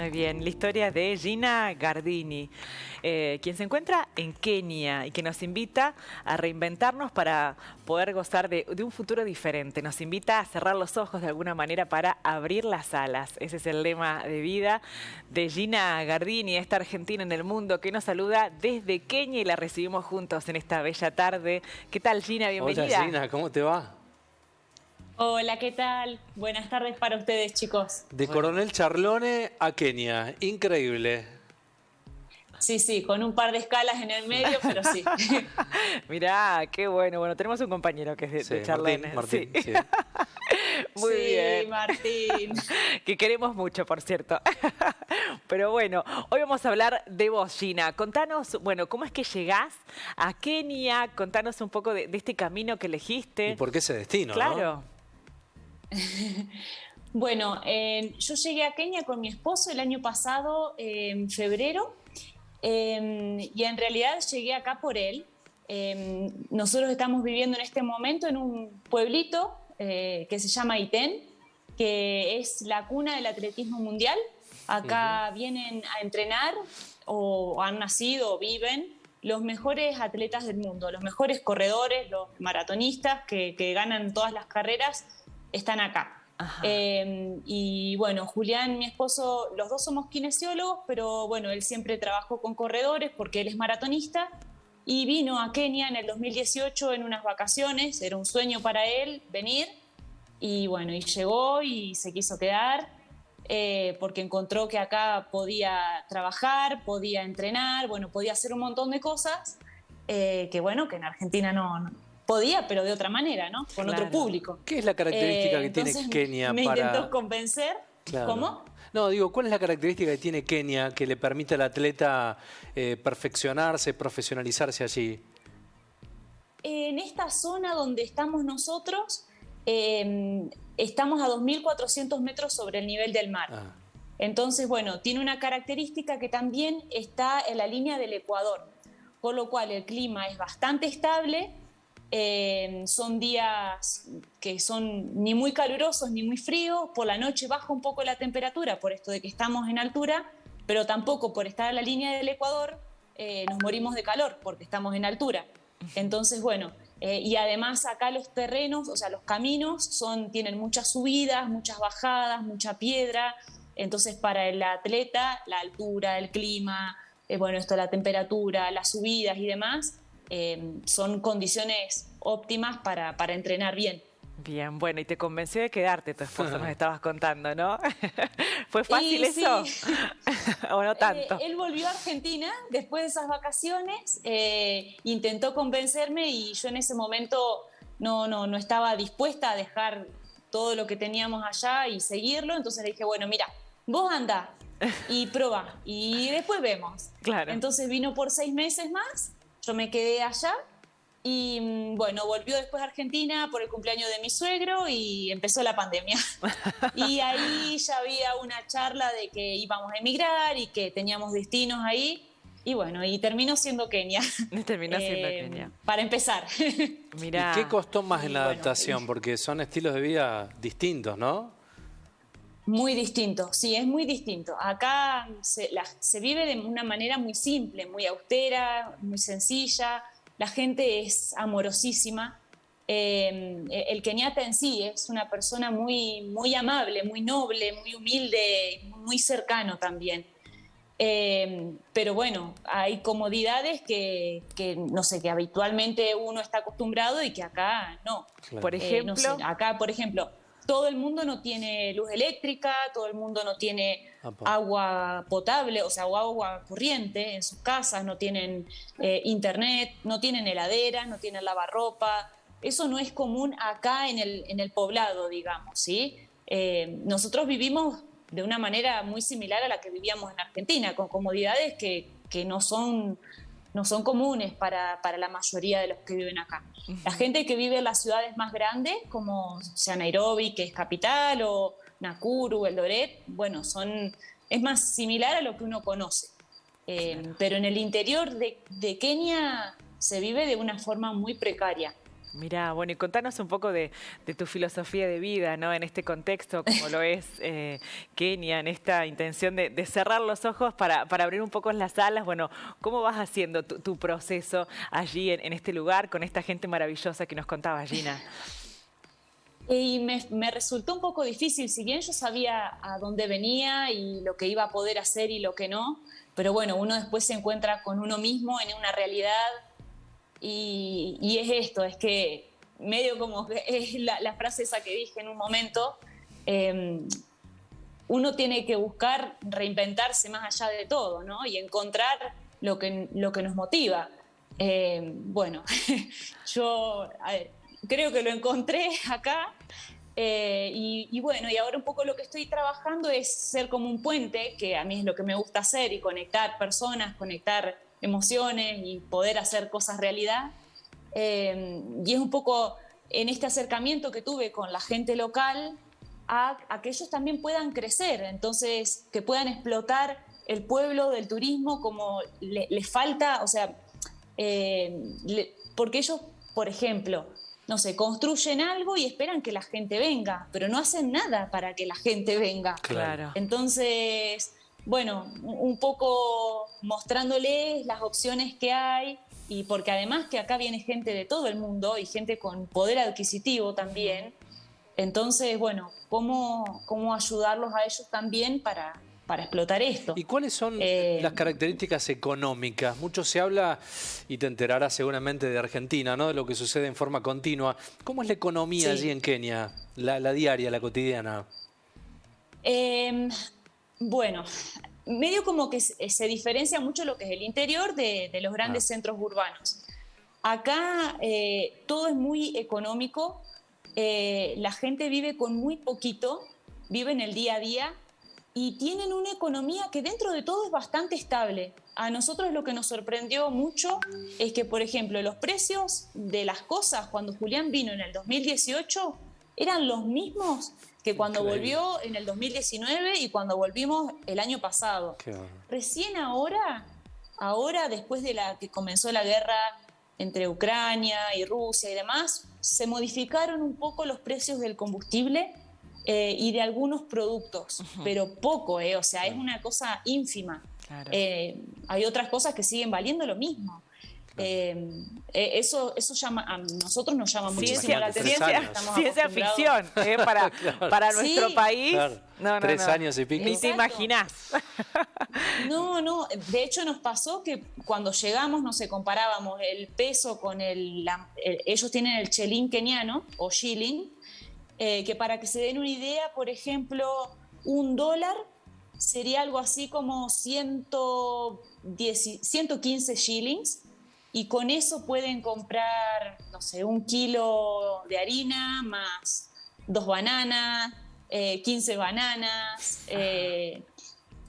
Muy bien, la historia de Gina Gardini, quien se encuentra en Kenia y que nos invita a reinventarnos para poder gozar de un futuro diferente. Nos invita a cerrar los ojos de alguna manera para abrir las alas. Ese es el lema de vida de Gina Gardini, esta argentina en el mundo que nos saluda desde Kenia y la recibimos juntos en esta bella tarde. ¿Qué tal, Gina? Bienvenida. Hola, Gina, ¿cómo te va? Hola, ¿qué tal? Buenas tardes para ustedes, chicos. De Coronel Charlone a Kenia, increíble. Sí, con un par de escalas en el medio, pero sí. Mirá, qué bueno. Bueno, tenemos un compañero que es de Charlone. Martín, sí. sí. Muy bien. Martín. Que queremos mucho, por cierto. Pero bueno, hoy vamos a hablar de vos, Gina. Contanos, bueno, ¿cómo es que llegás a Kenia? Contanos un poco de este camino que elegiste. ¿Y por qué ese destino? Claro. ¿No? Bueno, yo llegué a Kenia con mi esposo el año pasado, en febrero, y en realidad llegué acá por él. Nosotros estamos viviendo en este momento en un pueblito que se llama Iten, que es la cuna del atletismo mundial. Acá vienen a entrenar o han nacido o viven los mejores atletas del mundo, los mejores corredores, los maratonistas que ganan todas las carreras están acá. Y bueno, Julián, mi esposo, los dos somos kinesiólogos, pero bueno, él siempre trabajó con corredores porque él es maratonista y vino a Kenia en el 2018 en unas vacaciones, era un sueño para él venir y bueno, y llegó y se quiso quedar porque encontró que acá podía trabajar, podía entrenar, bueno, podía hacer un montón de cosas que bueno, que en Argentina no podía, pero de otra manera, ¿no? Con otro público. ¿Qué es la característica que tiene Kenia me para...? intentó convencer. Claro. ¿Cómo? No, digo, ¿cuál es la característica que tiene Kenia que le permite al atleta perfeccionarse, profesionalizarse allí? En esta zona donde estamos nosotros, estamos a 2.400 metros sobre el nivel del mar. Entonces, bueno, tiene una característica que también está en la línea del Ecuador, por lo cual el clima es bastante estable. Son días que son ni muy calurosos ni muy fríos, por la noche baja un poco la temperatura por esto de que estamos en altura, pero tampoco por estar en la línea del Ecuador nos morimos de calor porque estamos en altura. Entonces, bueno, y además acá los terrenos, o sea, los caminos tienen muchas subidas, muchas bajadas, mucha piedra, entonces para el atleta la altura, el clima, bueno, la temperatura, las subidas y demás, son condiciones óptimas para entrenar bien. Bien, bueno, y te convenció de quedarte tu esposo, nos estabas contando, ¿no? ¿Fue fácil eso? Sí. ¿O no tanto? Él volvió a Argentina después de esas vacaciones, intentó convencerme y yo en ese momento no estaba dispuesta a dejar todo lo que teníamos allá y seguirlo, entonces le dije, bueno, mira, vos andá y probá y después vemos. Claro. Entonces vino por 6 meses más. Yo me quedé allá y bueno, volvió después a Argentina por el cumpleaños de mi suegro y empezó la pandemia. Y ahí ya había una charla de que íbamos a emigrar y que teníamos destinos ahí. Y bueno, y terminó siendo Kenia. Terminó siendo Kenia. Para empezar. Mirá. ¿Y qué costó más en la adaptación? Porque son estilos de vida distintos, ¿no? Muy distinto, sí, es muy distinto. Acá se vive de una manera muy simple, muy austera, muy sencilla. La gente es amorosísima. El keniata en sí es una persona muy, muy amable, muy noble, muy humilde, muy cercano también. Pero bueno, hay comodidades que no sé, que habitualmente uno está acostumbrado y que acá no. Claro. Por ejemplo, no sé, acá, por ejemplo, todo el mundo no tiene luz eléctrica, todo el mundo no tiene agua potable, o sea, o agua corriente en sus casas, no tienen internet, no tienen heladera, no tienen lavarropa. Eso no es común acá en el poblado, digamos, ¿sí? Nosotros vivimos de una manera muy similar a la que vivíamos en Argentina, con comodidades que no son comunes para la mayoría de los que viven acá. La gente que vive en las ciudades más grandes, como sea Nairobi, que es capital, o Nakuru, Eldoret, bueno, es más similar a lo que uno conoce. Pero en el interior de Kenia se vive de una forma muy precaria. Mirá, bueno, y contanos un poco de tu filosofía de vida, ¿no? En este contexto, como lo es Kenia, en esta intención de cerrar los ojos para abrir un poco las alas. Bueno, ¿cómo vas haciendo tu proceso allí en este lugar con esta gente maravillosa que nos contaba Gina? Y me resultó un poco difícil, si bien yo sabía a dónde venía y lo que iba a poder hacer y lo que no, pero bueno, uno después se encuentra con uno mismo en una realidad. Y es esto, es que medio como que es la frase esa que dije en un momento, uno tiene que buscar reinventarse más allá de todo, ¿no? Y encontrar lo que nos motiva. Bueno, yo creo que lo encontré acá. Y bueno, y ahora un poco lo que estoy trabajando es ser como un puente, que a mí es lo que me gusta hacer, y conectar personas, conectar emociones y poder hacer cosas realidad. Y es un poco en este acercamiento que tuve con la gente local a que ellos también puedan crecer, entonces que puedan explotar el pueblo del turismo como les falta, o sea, porque ellos, por ejemplo, no sé, construyen algo y esperan que la gente venga, pero no hacen nada para que la gente venga. Claro. Entonces, bueno, un poco mostrándoles las opciones que hay, y porque además que acá viene gente de todo el mundo y gente con poder adquisitivo también. Entonces, bueno, ¿cómo ayudarlos a ellos también para explotar esto? ¿Y cuáles son las características económicas? Mucho se habla, y te enterarás seguramente, de Argentina, ¿no? De lo que sucede en forma continua. ¿Cómo es la economía allí en Kenia? La diaria, la cotidiana. Bueno, medio como que se diferencia mucho lo que es el interior de los grandes centros urbanos. Acá todo es muy económico, la gente vive con muy poquito, vive en el día a día y tienen una economía que dentro de todo es bastante estable. A nosotros lo que nos sorprendió mucho es que, por ejemplo, los precios de las cosas cuando Julián vino en el 2018 eran los mismos que cuando volvió en el 2019 y cuando volvimos el año pasado. Recién ahora, después de que comenzó la guerra entre Ucrania y Rusia y demás, se modificaron un poco los precios del combustible y de algunos productos, pero poco, o sea, es una cosa ínfima. Claro. Hay otras cosas que siguen valiendo lo mismo. Eso a nosotros nos llama muchísimo la atención. Ciencia ficción para nuestro país. Claro. No, 3 años y pico. Ni te imaginás. No, de hecho nos pasó que cuando llegamos, no sé, comparábamos el peso con ellos tienen el chelín keniano o shilling, que para que se den una idea, por ejemplo, $1 sería algo así como 115 shillings. Y con eso pueden comprar, no sé, 1 kilo de harina más 2 bananas, 15 bananas,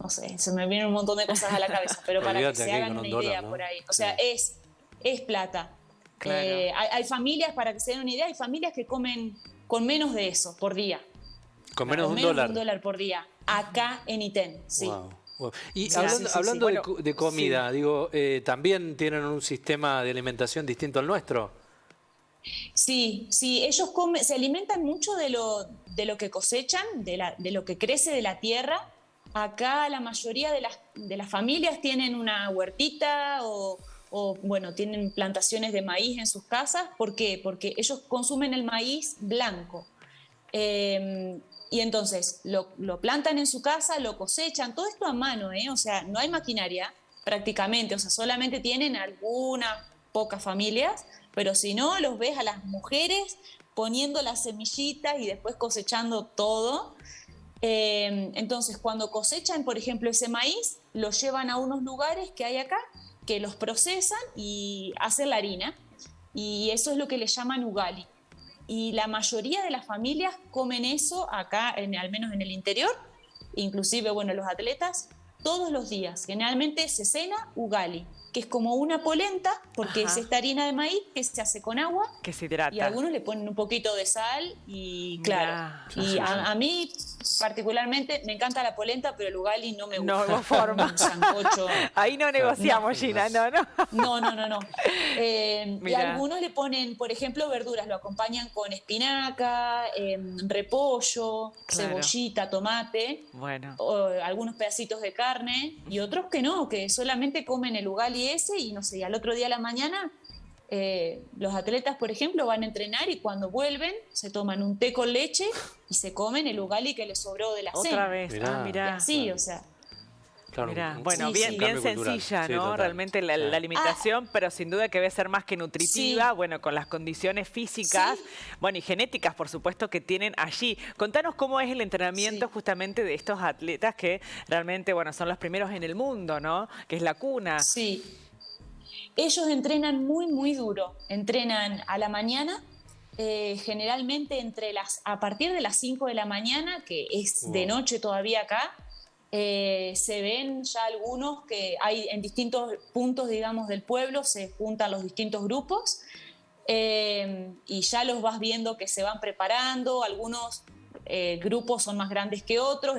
no sé, se me vienen un montón de cosas a la cabeza, pero para que se hagan una idea, ¿no? Por ahí. O sea, es plata. Claro. Hay familias, para que se den una idea, hay familias que comen con menos de eso por día. ¿Con menos de $1? $1 por día, acá en Iten, sí. Wow. Y hablando de comida, digo, ¿también tienen un sistema de alimentación distinto al nuestro? Sí, ellos se alimentan mucho de lo que cosechan, de lo que crece de la tierra. Acá la mayoría de las familias tienen una huertita o bueno, tienen plantaciones de maíz en sus casas. ¿Por qué? Porque ellos consumen el maíz blanco. Y entonces lo plantan en su casa, lo cosechan, todo esto a mano, o sea, no hay maquinaria prácticamente, o sea, solamente tienen algunas pocas familias, pero si no, los ves a las mujeres poniendo las semillitas y después cosechando todo. Entonces, cuando cosechan, por ejemplo, ese maíz, lo llevan a unos lugares que hay acá, que los procesan y hacen la harina, y eso es lo que le llaman ugali. Y la mayoría de las familias comen eso acá, al menos en el interior, inclusive, bueno, los atletas, todos los días. Generalmente se cena ugali. que es como una polenta, porque Ajá. es esta harina de maíz que se hace con agua. Que se hidrata. Y algunos le ponen un poquito de sal y claro. Mirá. Y a mí particularmente me encanta la polenta, pero el ugali no me gusta. No hubo forma. Un sancocho. Ahí no negociamos, Gina, no. No. Y Mirá. algunos le ponen, por ejemplo, verduras, lo acompañan con espinaca, repollo, Claro. cebollita, tomate, Bueno. o algunos pedacitos de carne, y otros que no, que solamente comen el ugali ese y no sé, y al otro día a la mañana los atletas, por ejemplo, van a entrenar y cuando vuelven se toman un té con leche y se comen el ugali que les sobró de la cena. Otra vez. Mirá. Ah, mirá. Sí, o sea, Claro, Mirá, un- bueno, Sí, bien, sí. bien cambio cultural. sencilla, Sí, ¿no? total. Realmente la Sí. alimentación, pero sin duda que debe ser más que nutritiva, Sí. bueno, con las condiciones físicas, Sí. bueno, y genéticas, por supuesto, que tienen allí. Contanos cómo es el entrenamiento Sí. justamente de estos atletas que realmente, bueno, son los primeros en el mundo, ¿no? Que es la cuna. sí. Ellos entrenan muy duro. Entrenan a la mañana, generalmente a partir de las 5 de la mañana, que es de Wow. noche todavía acá, se ven ya algunos que hay en distintos puntos, digamos, del pueblo, se juntan los distintos grupos y ya los vas viendo que se van preparando. Algunos grupos son más grandes que otros,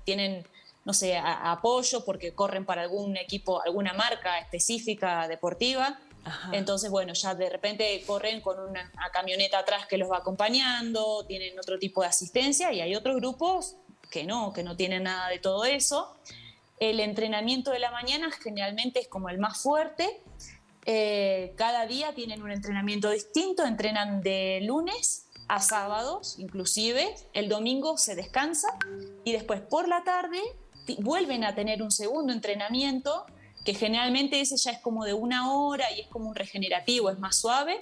tienen no sé, apoyo porque corren para algún equipo, alguna marca específica deportiva. Ajá. Entonces, bueno, ya de repente corren con una camioneta atrás que los va acompañando, tienen otro tipo de asistencia y hay otros grupos que no tienen nada de todo eso. El entrenamiento de la mañana generalmente es como el más fuerte. Cada día tienen un entrenamiento distinto, entrenan de lunes a sábados inclusive, el domingo se descansa y después por la tarde vuelven a tener un segundo entrenamiento que generalmente ese ya es como de 1 hora y es como un regenerativo, es más suave.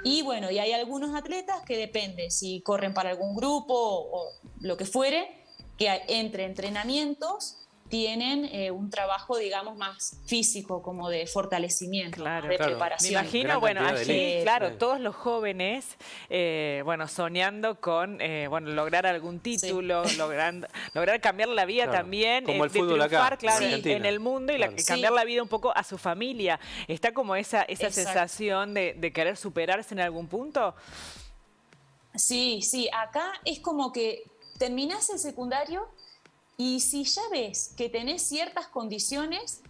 Y bueno, y hay algunos atletas que depende si corren para algún grupo o lo que fuere, que entre entrenamientos tienen un trabajo, digamos, más físico, como de fortalecimiento, Claro. de Claro. Me preparación. imagino, Gran bueno, cantidad de allí, elite. claro, Sí. todos los jóvenes, bueno, soñando con, bueno, lograr algún título, lograr cambiar la vida Claro. también, Como el de fútbol acá, triunfar, claro, en en Argentina. el mundo y Claro. cambiar Sí. la vida un poco a su familia. ¿Está como esa Exacto. sensación de querer superarse en algún punto? Sí, acá es como que terminás el secundario y si ya ves que tenés ciertas condiciones,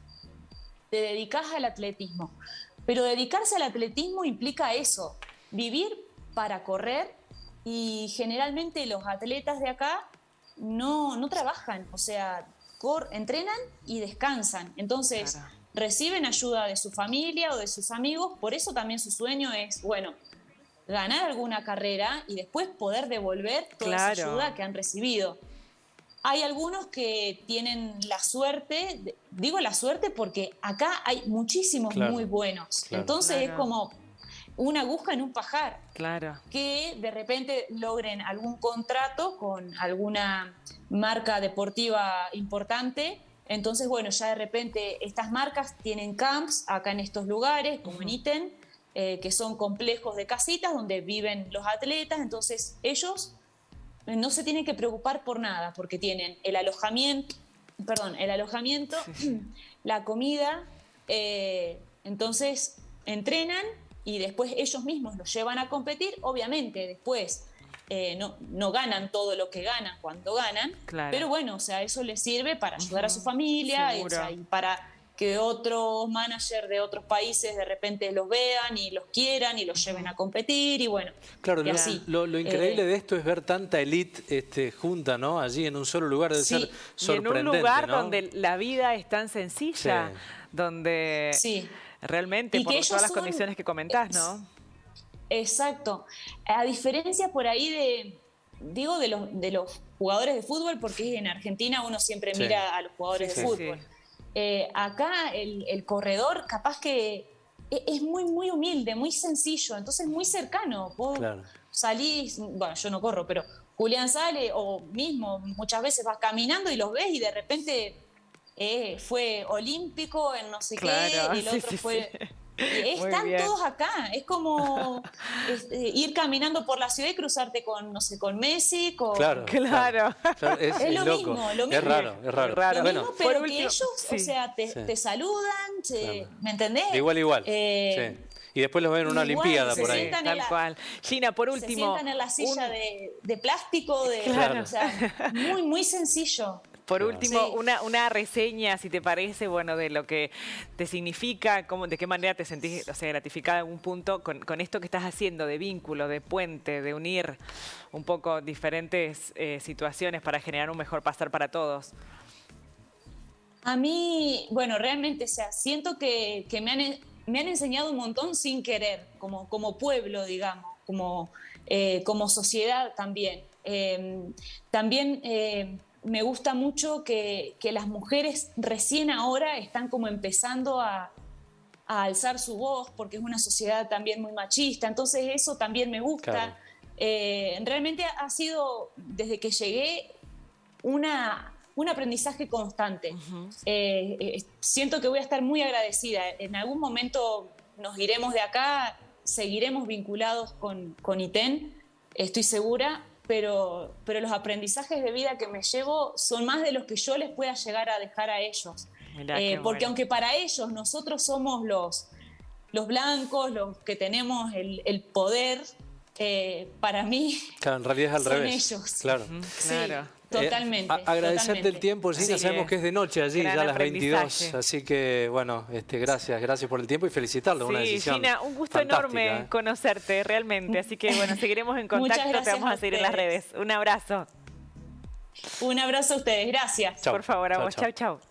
te dedicás al atletismo. Pero dedicarse al atletismo implica eso, vivir para correr y generalmente los atletas de acá no trabajan, o sea, entrenan y descansan. Entonces Claro. reciben ayuda de su familia o de sus amigos, por eso también su sueño es, bueno, ganar alguna carrera y después poder devolver toda esa Claro. ayuda que han recibido. Hay algunos que tienen la suerte, digo la suerte porque acá hay muchísimos Claro, muy buenos. claro. Entonces es Claro. como una aguja en un pajar, Claro. que de repente logren algún contrato con alguna marca deportiva importante. Entonces, bueno, ya de repente estas marcas tienen camps acá en estos lugares, como en Iten, que son complejos de casitas donde viven los atletas. Entonces, ellos no se tienen que preocupar por nada, porque tienen el alojamiento, la comida, entonces entrenan y después ellos mismos los llevan a competir. Obviamente después no ganan todo lo que ganan cuando ganan, Claro. pero bueno, o sea, eso les sirve para ayudar a su familia y, o Seguro. sea, y para que otros managers de otros países de repente los vean y los quieran y los lleven a competir y bueno, Claro, y así. lo increíble de esto es ver tanta elite junta, ¿no? Allí en un solo lugar debe Sí. ser Y en sorprendente, un lugar ¿no? donde la vida es tan sencilla, Sí. donde Sí. realmente, Y por que ellos todas las son- condiciones que comentás, ¿no? Exacto. A diferencia por ahí de los jugadores de fútbol, porque en Argentina uno siempre Sí. mira a los jugadores Sí, de sí. fútbol. Acá el corredor capaz que es muy humilde, muy sencillo, entonces muy cercano. Vos Claro. salís, bueno, yo no corro, pero Julián sale o mismo muchas veces vas caminando y los ves y de repente fue olímpico en no sé Claro, qué, y el sí, otro sí, fue... sí. Están bien. todos acá. Es como ir caminando por la ciudad y cruzarte con, no sé, con Messi, con... Claro. Claro. Claro, Es lo loco. mismo, lo Es mismo. raro, es raro. Es raro. Lo Bueno, mismo, pero por que último, ellos, sí. o sea, te saludan, Claro. ¿me entendés? de igual a igual. Eh, Sí. Y después los ven en una igual, Olimpiada se por ahí. sientan en Tal la- cual. Gina, por se último, sientan en la silla de plástico, Claro. o sea, muy, muy sencillo. por Claro. último, Sí. una reseña, si te parece, bueno, de lo que te significa, de qué manera te sentís, o sea, gratificada en algún punto con esto que estás haciendo de vínculo, de puente, de unir un poco diferentes situaciones para generar un mejor pasar para todos. A mí, bueno, realmente, o sea, siento que me han enseñado un montón sin querer, como pueblo, digamos, como sociedad también. También me gusta mucho que las mujeres recién ahora están como empezando a alzar su voz, porque es una sociedad también muy machista, entonces eso también me gusta. Claro. Realmente ha sido, desde que llegué, un aprendizaje constante. Siento que voy a estar muy agradecida. En algún momento nos iremos de acá, seguiremos vinculados con ITEN, estoy segura, pero los aprendizajes de vida que me llevo son más de los que yo les pueda llegar a dejar a ellos. Mirá, qué Porque bueno. aunque para ellos nosotros somos los blancos, los que tenemos el poder, para mí Claro, en realidad es al son revés. ellos. Claro. Claro. Sí, totalmente. Agradecerte totalmente. el tiempo, Gina. Sí, Sabemos que es de noche allí, gran ya a las 22. aprendizaje. Así que, bueno, gracias por el tiempo y felicitarlo. Una Sí, decisión Gina, un gusto fantástica, enorme ¿eh? conocerte, realmente. Así que, bueno, seguiremos en contacto, te gracias vamos a a seguir en las ustedes. redes. Un abrazo. Un abrazo a ustedes, gracias. Chau. Por favor, a Chau, vos. chau. Chau, chau.